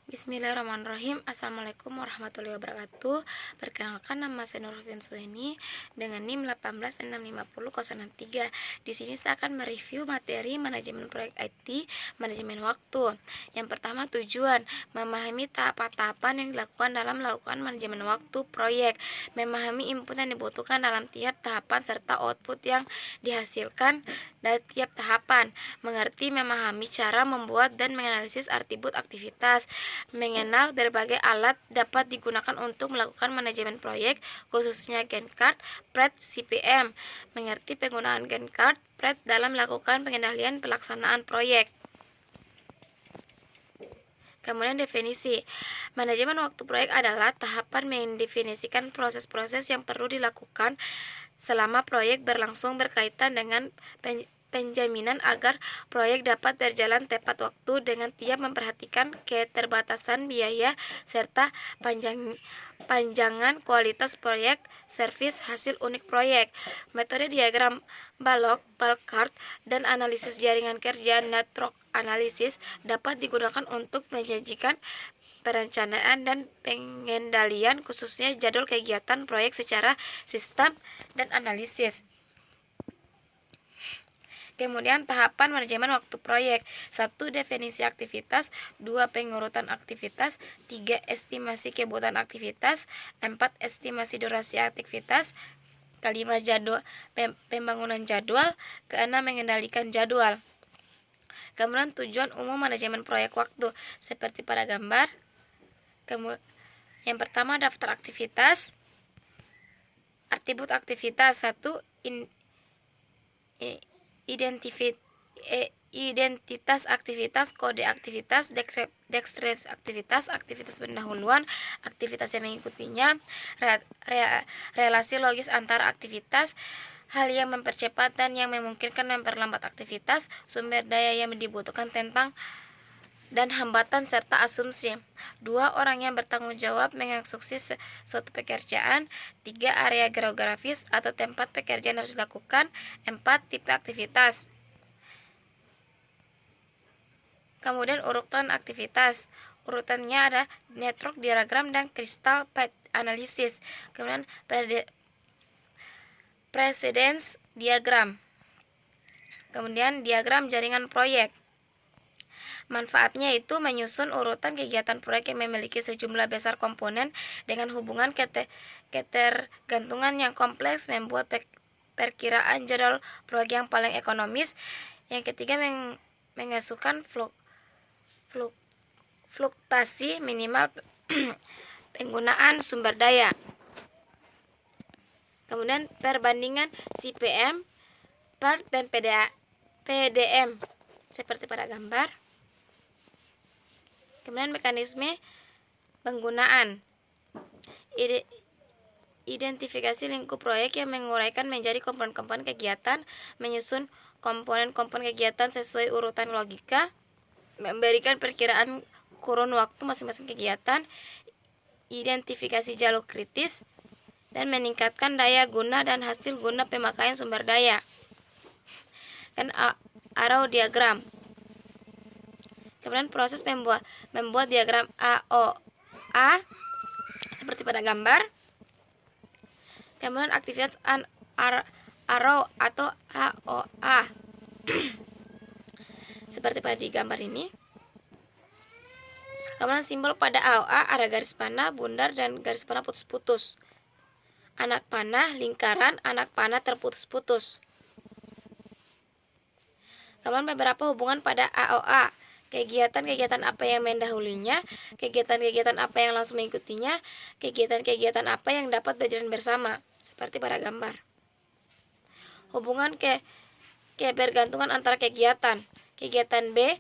Bismillahirrahmanirrahim. Assalamualaikum warahmatullahi wabarakatuh. Perkenalkan, nama saya Nurhafin Suheni dengan NIM 1865003. Di sini saya akan mereview materi manajemen proyek IT, manajemen waktu. Yang pertama, tujuan memahami tahapan-tahapan yang dilakukan dalam melakukan manajemen waktu proyek, memahami input yang dibutuhkan dalam tiap tahapan serta output yang dihasilkan dari tiap tahapan, mengerti memahami cara membuat dan menganalisis atribut aktivitas, mengenal berbagai alat dapat digunakan untuk melakukan manajemen proyek, khususnya Gantt chart, Pret, CPM, mengerti penggunaan Gantt chart, Pret dalam melakukan pengendalian pelaksanaan proyek. Kemudian definisi. Manajemen waktu proyek adalah tahapan mendefinisikan proses-proses yang perlu dilakukan selama proyek berlangsung berkaitan dengan penjaminan agar proyek dapat berjalan tepat waktu dengan tiap memperhatikan keterbatasan biaya serta panjangan kualitas proyek, servis, hasil unik proyek. Metode diagram balok, bar chart, dan analisis jaringan kerja network analisis dapat digunakan untuk menyajikan perencanaan dan pengendalian khususnya jadwal kegiatan proyek secara sistem dan analisis. Kemudian tahapan manajemen waktu proyek. 1. Definisi aktivitas. 2. Pengurutan aktivitas. 3. Estimasi kebutuhan aktivitas. 4. Estimasi durasi aktivitas. 5. Jadwal pembangunan jadwal. 6. Mengendalikan jadwal. Kemudian tujuan umum manajemen proyek waktu seperti pada gambar. Yang pertama, daftar aktivitas. Atribut aktivitas. 1. Identitas aktivitas, kode aktivitas, deskripsi aktivitas, aktivitas pendahuluan, aktivitas yang mengikutinya, relasi logis antara aktivitas, hal yang mempercepat dan yang memungkinkan memperlambat aktivitas, sumber daya yang dibutuhkan tentang dan hambatan serta asumsi. 2. Orang yang bertanggung jawab mengeksekusi suatu pekerjaan. 3. Area geografis atau tempat pekerjaan harus dilakukan. 4. Tipe aktivitas. Kemudian urutan aktivitas. Urutannya ada network diagram dan crystal path analysis. Kemudian precedence diagram. Kemudian diagram jaringan proyek. Manfaatnya itu menyusun urutan kegiatan proyek yang memiliki sejumlah besar komponen dengan hubungan ketergantungan yang kompleks, membuat perkiraan jadwal proyek yang paling ekonomis. Yang ketiga, mengesahkan fluktuasi minimal penggunaan sumber daya. Kemudian perbandingan CPM, PERT, dan PDM seperti pada gambar. Kemudian mekanisme penggunaan. Identifikasi lingkup proyek yang menguraikan menjadi komponen-komponen kegiatan, menyusun komponen-komponen kegiatan sesuai urutan logika, memberikan perkiraan kurun waktu masing-masing kegiatan, identifikasi jalur kritis, dan meningkatkan daya guna dan hasil guna pemakaian sumber daya. Dan arrow diagram. Kemudian proses membuat diagram AOA seperti pada gambar. Kemudian aktivitas arrow atau AOA seperti pada di gambar ini. Kemudian simbol pada AOA ada garis panah, bundar, dan garis panah putus-putus. Anak panah, lingkaran, anak panah terputus-putus. Kemudian beberapa hubungan pada AOA. Kegiatan-kegiatan apa yang mendahulunya, kegiatan-kegiatan apa yang langsung mengikutinya, kegiatan-kegiatan apa yang dapat berjalan bersama, seperti pada gambar. Hubungan kebergantungan antara kegiatan. Kegiatan B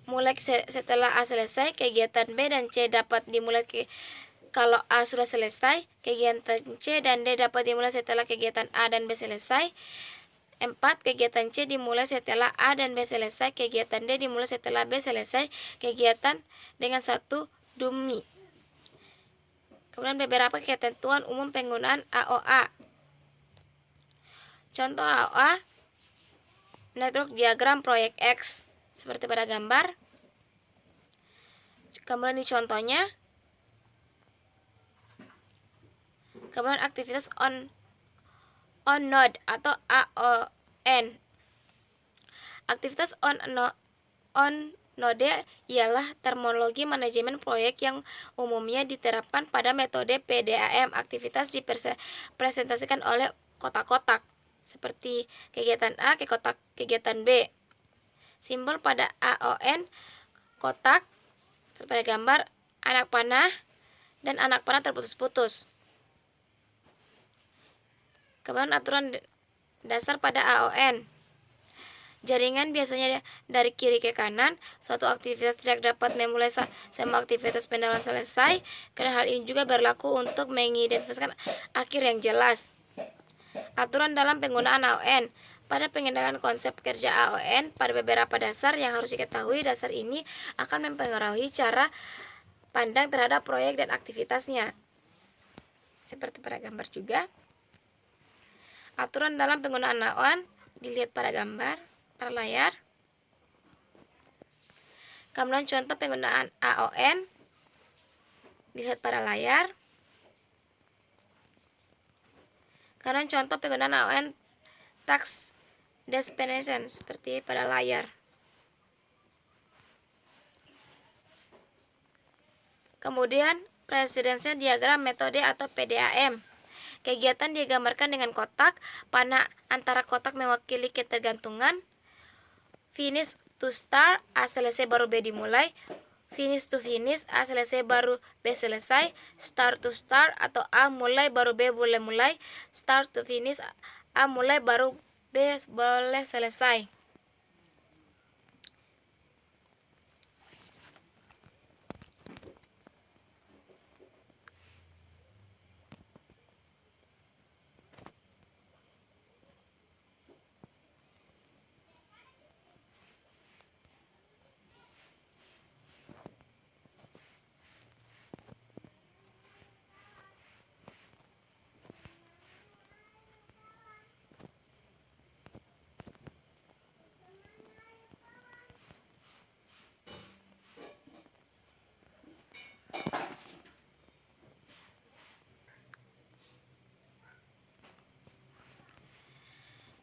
mulai setelah A selesai, kegiatan B dan C dapat dimulai kalau A sudah selesai, kegiatan C dan D dapat dimulai setelah kegiatan A dan B selesai. 4. Kegiatan C dimulai setelah A dan B selesai, kegiatan D dimulai setelah B selesai, kegiatan dengan satu dummy. Kemudian beberapa ketentuan umum penggunaan AOA. Contoh AOA, network diagram proyek X seperti pada gambar. Kemudian di contohnya, kemudian aktivitas on node atau AON. Aktivitas on node ialah terminologi manajemen proyek yang umumnya diterapkan pada metode PDAM. Aktivitas dipresentasikan oleh kotak-kotak seperti kegiatan A ke kotak kegiatan B. Simbol pada AON kotak pada gambar anak panah dan anak panah terputus-putus. Kemudian aturan dasar pada AON. Jaringan biasanya dari kiri ke kanan. Suatu aktivitas tidak dapat memulai semua aktivitas pendahuluan selesai, karena hal ini juga berlaku untuk mengidentifikasikan akhir yang jelas. Aturan dalam penggunaan AON. Pada pengenalan konsep kerja AON, pada beberapa dasar yang harus diketahui. Dasar ini akan mempengaruhi cara pandang terhadap proyek dan aktivitasnya. Seperti pada gambar juga. Aturan dalam penggunaan AON dilihat pada gambar, pada layar. Kemudian contoh penggunaan AON dilihat pada layar. Kemudian contoh penggunaan AON task destination seperti pada layar. Kemudian presidensial diagram metode atau PDAM. Kegiatan digambarkan dengan kotak, panah antara kotak mewakili ketergantungan. Finish to start, A selesai baru B dimulai. Finish to finish, A selesai baru B selesai. Start to start atau A mulai baru B boleh mulai. Start to finish, A mulai baru B boleh selesai.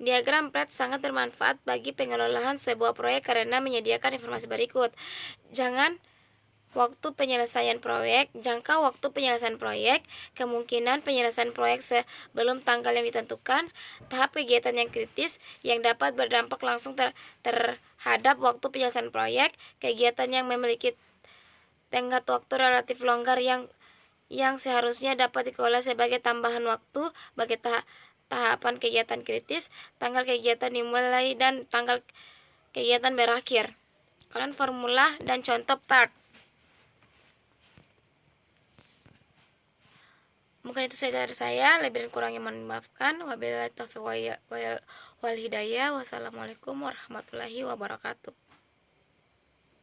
Diagram PLAT sangat bermanfaat bagi pengelolaan sebuah proyek karena menyediakan informasi berikut. Jangka waktu penyelesaian proyek, kemungkinan penyelesaian proyek sebelum tanggal yang ditentukan, tahap kegiatan yang kritis yang dapat berdampak langsung terhadap waktu penyelesaian proyek, kegiatan yang memiliki tenggat waktu relatif longgar yang seharusnya dapat dikelola sebagai tambahan waktu bagi tahapan kegiatan kritis, tanggal kegiatan dimulai dan tanggal kegiatan berakhir. Kalian formula dan contoh part. Mungkin itu saja dari saya, lebih dan kurangnya mohon dimaafkan. Wabillahi taufiq wal hidayah. Wassalamualaikum warahmatullahi wabarakatuh.